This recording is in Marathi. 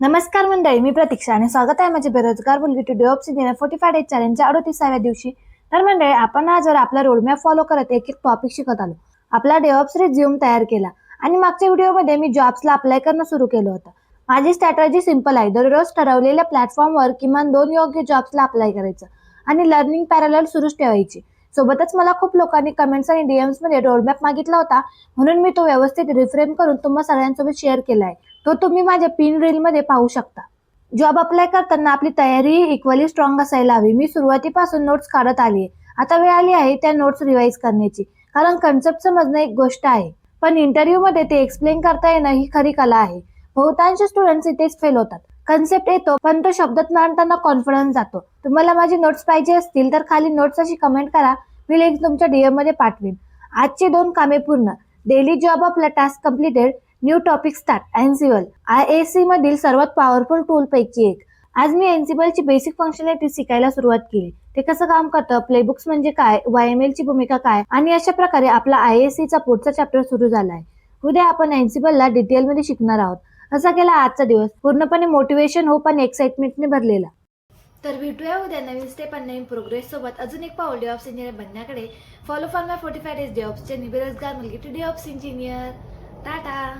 नमस्कार मंडळी, मी प्रतीक्षा आणि स्वागत आहे माझे बेरोजगार मुलगी टू डेव्हलप इंजिनियर 45 डेज चॅलेंजच्या 38व्या दिवशी. तर मंडळी, आपण आज आपला रोडमॅप फॉलो करत एक एक टॉपिक शिकत आलो. आपला डेव्हलप्स रिझ्यूम तयार केला आणि मागच्या व्हिडिओमध्ये मी जॉब्सला अप्लाय करणं सुरू केलं होतं. माझी स्ट्रॅटेजी सिंपल आहे. दररोज ठरवलेल्या प्लॅटफॉर्मवर किमान 2 योग्य जॉब्सला अप्लाय करायचं आणि लर्निंग पॅरलल सुरूच ठेवायची. सोबतच मला खूप लोकांनी कमेंट्स आणि डीएम्स मध्ये रोडमॅप मागितला होता, म्हणून मी तो व्यवस्थित रिफ्रेम करून तुम्हा सगळ्यांसोबत शेअर केला आहे. तो तुम्ही माझ्या पिन रील मध्ये पाहू शकता. जॉब अप्लाय करताना आपली तयारी इक्वली स्ट्रॉंग असायला हवी. मी सुरुवातीपासून नोट्स काढत आली. आता वेळ आली आहे त्या नोट्स रिवाइज करण्याची, कारण कन्सेप्ट समजणं एक गोष्ट आहे, पण इंटरव्ह्यू मध्ये ते एक्सप्लेन करता येणं ही खरी कला आहे. बहुतांश स्टुडंट्स इथेच फेल होतात. कन्सेप्ट येतो पण तो शब्दात मांडताना कॉन्फिडन्स जातो. तुम्हाला माझी नोट्स पाहिजे असतील तर खाली नोट्स अशी कमेंट करा, मी लिंक तुमच्या डीएम मध्ये पाठवेन. आजची 2 कामे पूर्ण. डेली जॉब आपला task completed. New topic start. Ansible IAC मधील सर्वात पॉवरफुल टूल पैकी एक. आज मी एन्सिबलची बेसिक फंक्शनॅलिटी शिकायला सुरुवात केली. ते कसं काम करतं, प्लेबुक्स म्हणजे काय, YML ची भूमिका काय, आणि अशा प्रकारे आपला आयएसी चा पुढचा चॅप्टर सुरू झाला आहे. उद्या आपण एन्सिबलला डिटेल मध्ये शिकणार आहोत. असा गेला आजचा दिवस, पूर्णपणे मोटिवेशन, होप आणि एक्साइटमेंटने भरलेला. तर भेटूया उद्या नवीन स्टेप आणि नवीन प्रोग्रेस सोबत. अजून एक पाऊल डेव्हलप्स इंजिनियर बनण्याकडे. फॉलो फॉर माय 45 डेज डेव्हलप्सचे बेरोजगार मुलगी टू डेव्हलप्स इंजिनियर. टाटा.